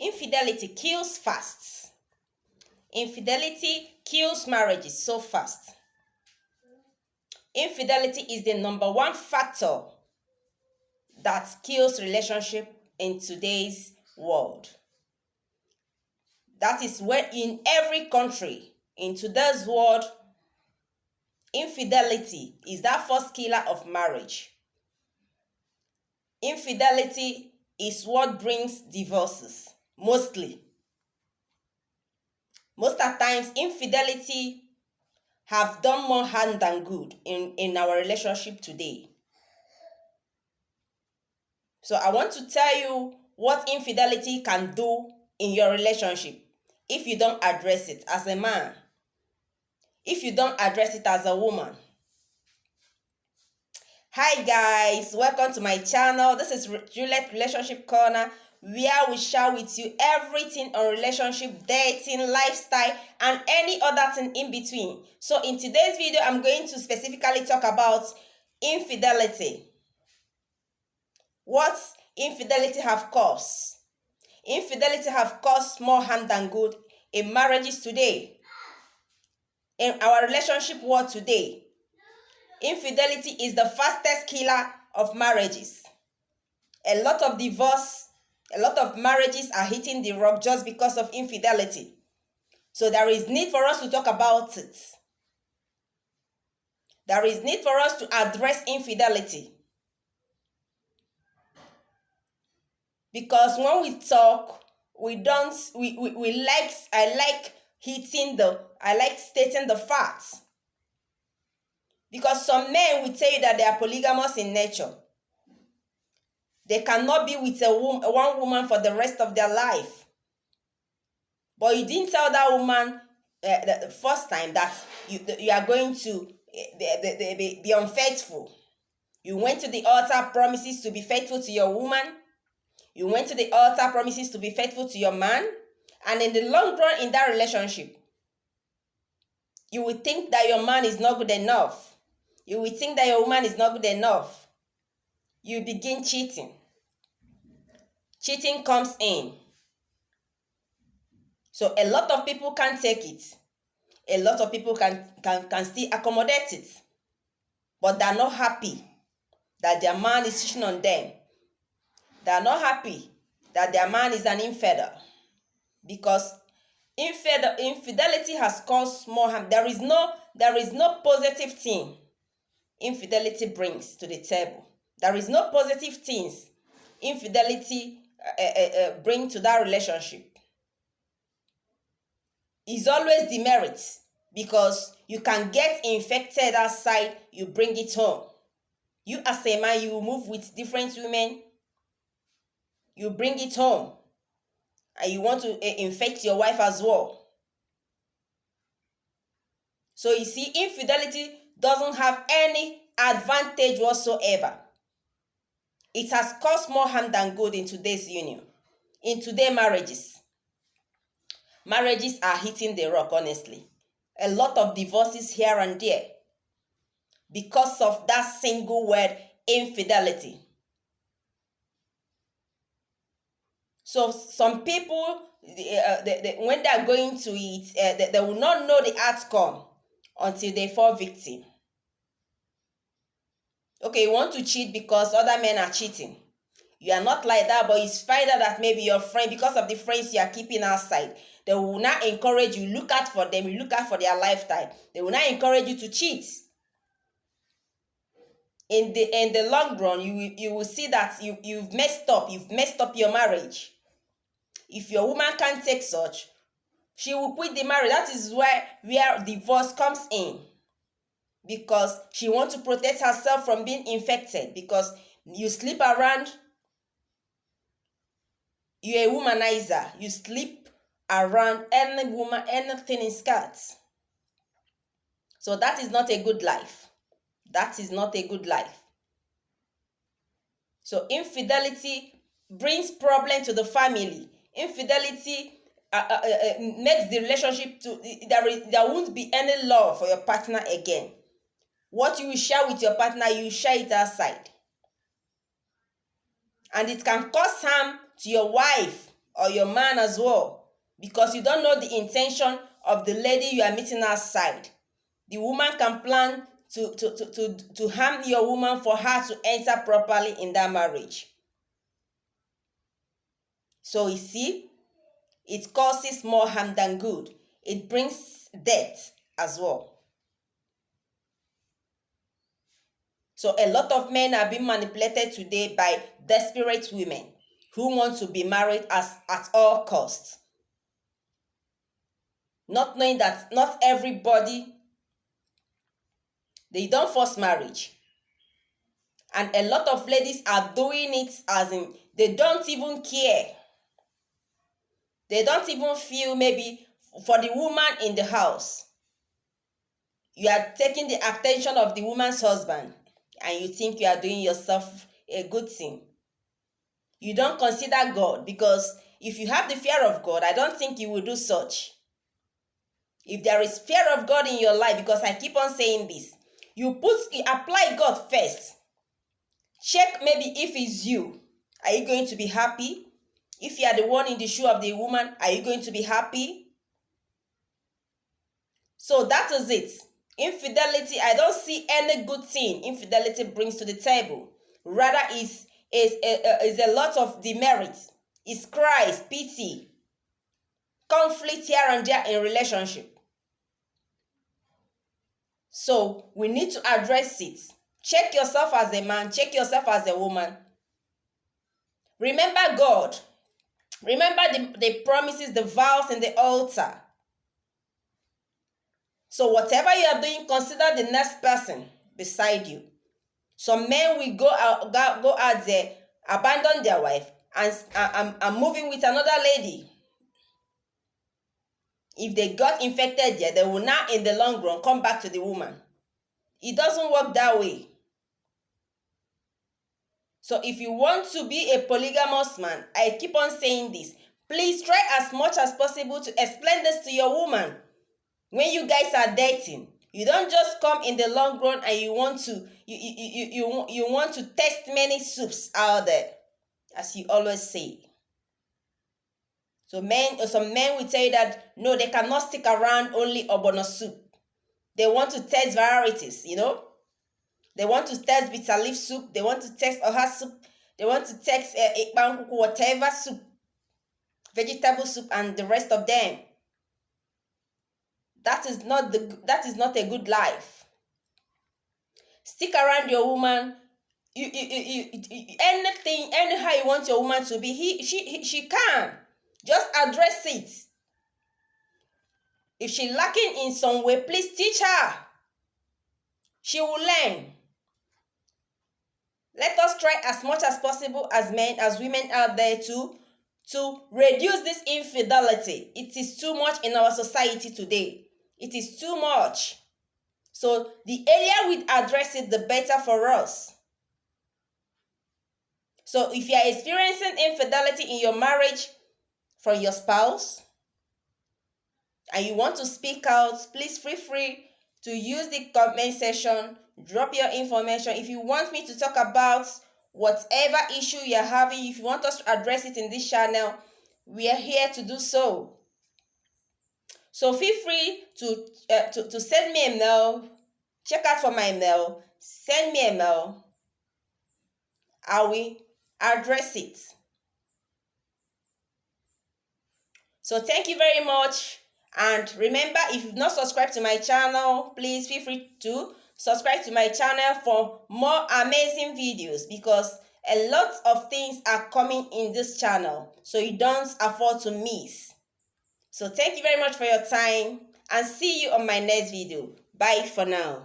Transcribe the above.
Infidelity kills fast. Infidelity kills marriages so fast. Infidelity is the number one factor that kills relationship in today's world. That is where in every country in today's world, infidelity is that first killer of marriage. Infidelity is what brings divorces, mostly. Most of the times, infidelity have done more harm than good in our relationship today. So I want to tell you what infidelity can do in your relationship if you don't address it as a man, if you don't address it as a woman. Hi guys, welcome to my channel. This is Juliet Relationship Corner, where we share with you everything on relationship, dating, lifestyle, and any other thing in between. So in today's video, I'm going to specifically talk about infidelity. What infidelity have caused? Infidelity have caused more harm than good in marriages today, in our relationship world today. Infidelity is the fastest killer of marriages. A lot of divorce, a lot of marriages are hitting the rock just because of infidelity. So there is need for us to talk about it. There is need for us to address infidelity. Because when we talk, I like stating the facts. Because some men will tell you that they are polygamous in nature. They cannot be with one woman for the rest of their life. But you didn't tell that woman the first time that you are going to be unfaithful. You went to the altar, promises to be faithful to your woman. You went to the altar, promises to be faithful to your man. And in the long run in that relationship, you will think that your man is not good enough. You will think that your woman is not good enough. You begin cheating. Cheating comes in. So a lot of people can't take it. A lot of people can still accommodate it. But they're not happy that their man is cheating on them. They're not happy that their man is an infidel. Because infidelity has caused more harm. There is no positive thing infidelity brings to the table. There is no positive things infidelity bring to that relationship. It's always demerits, because you can get infected outside, you bring it home. You as a man, you move with different women, you bring it home, and you want to infect your wife as well. So you see, infidelity doesn't have any advantage whatsoever. It has caused more harm than good in today's union, in today's marriages. Marriages are hitting the rock, honestly. A lot of divorces here and there because of that single word, infidelity. So some people, when they're going to it, they will not know the outcome until they fall victim. Okay, you want to cheat because other men are cheating. You are not like that, but it's find out that maybe your friend, because of the friends you are keeping outside, they will not encourage you. Look out for them. You look out for their lifetime. They will not encourage you to cheat. In the long run, you will see that you've messed up. You've messed up your marriage. If your woman can't take such, she will quit the marriage. That is where divorce comes in. Because she wants to protect herself from being infected. Because you sleep around, you're a womanizer. You sleep around any woman, anything in skirts. So that is not a good life. That is not a good life. So infidelity brings problem to the family. Infidelity makes the relationship there won't be any love for your partner again. What you will share with your partner, you share it outside. And it can cause harm to your wife or your man as well, because you don't know the intention of the lady you are meeting outside. The woman can plan to harm your woman for her to enter properly in that marriage. So you see, it causes more harm than good. It brings death as well. So a lot of men are being manipulated today by desperate women who want to be married at all costs. Not knowing that not everybody, they don't force marriage. And a lot of ladies are doing it as in, they don't even care. They don't even feel maybe for the woman in the house. You are taking the attention of the woman's husband and you think you are doing yourself a good thing. You don't consider God, because if you have the fear of God, I don't think you will do such. If there is fear of God in your life, because I keep on saying this, you apply God first. Check maybe if it's you. Are you going to be happy? If you are the one in the shoe of the woman, are you going to be happy? So that is it. Infidelity, I don't see any good thing infidelity brings to the table. Rather, is a lot of demerits. It's cries, pity, conflict here and there in relationship. So we need to address it. Check yourself as a man, check yourself as a woman. Remember God. Remember the promises, the vows in the altar. So whatever you are doing, consider the next person beside you. Some men will go out there, abandon their wife, and moving with another lady. If they got infected there, they will now in the long run come back to the woman. It doesn't work that way. So if you want to be a polygamous man, I keep on saying this, please try as much as possible to explain this to your woman. When you guys are dating, you don't just come in the long run and you want to test many soups out there, as you always say. So some men will tell you that no, they cannot stick around only ogbono soup. They want to test varieties, They want to test bitter leaf soup. They want to test oha soup. They want to test whatever soup, vegetable soup, and the rest of them. That is not a good life. Stick around your woman. Anyhow you want your woman to be, she can. Just address it. If she's lacking in some way, please teach her. She will learn. Let us try as much as possible as men, as women out there to reduce this infidelity. It is too much in our society today. It is too much. So the earlier we address it, the better for us. So if you are experiencing infidelity in your marriage from your spouse and you want to speak out, please feel free to use the comment section, drop your information. If you want me to talk about whatever issue you're having, if you want us to address it in this channel, we are here to do so. So feel free to send me a mail. Check out for my mail. Send me a mail. I will address it. So thank you very much. And remember, if you've not subscribed to my channel, please feel free to subscribe to my channel for more amazing videos, because a lot of things are coming in this channel, so you don't afford to miss. So thank you very much for your time, and see you on my next video. Bye for now.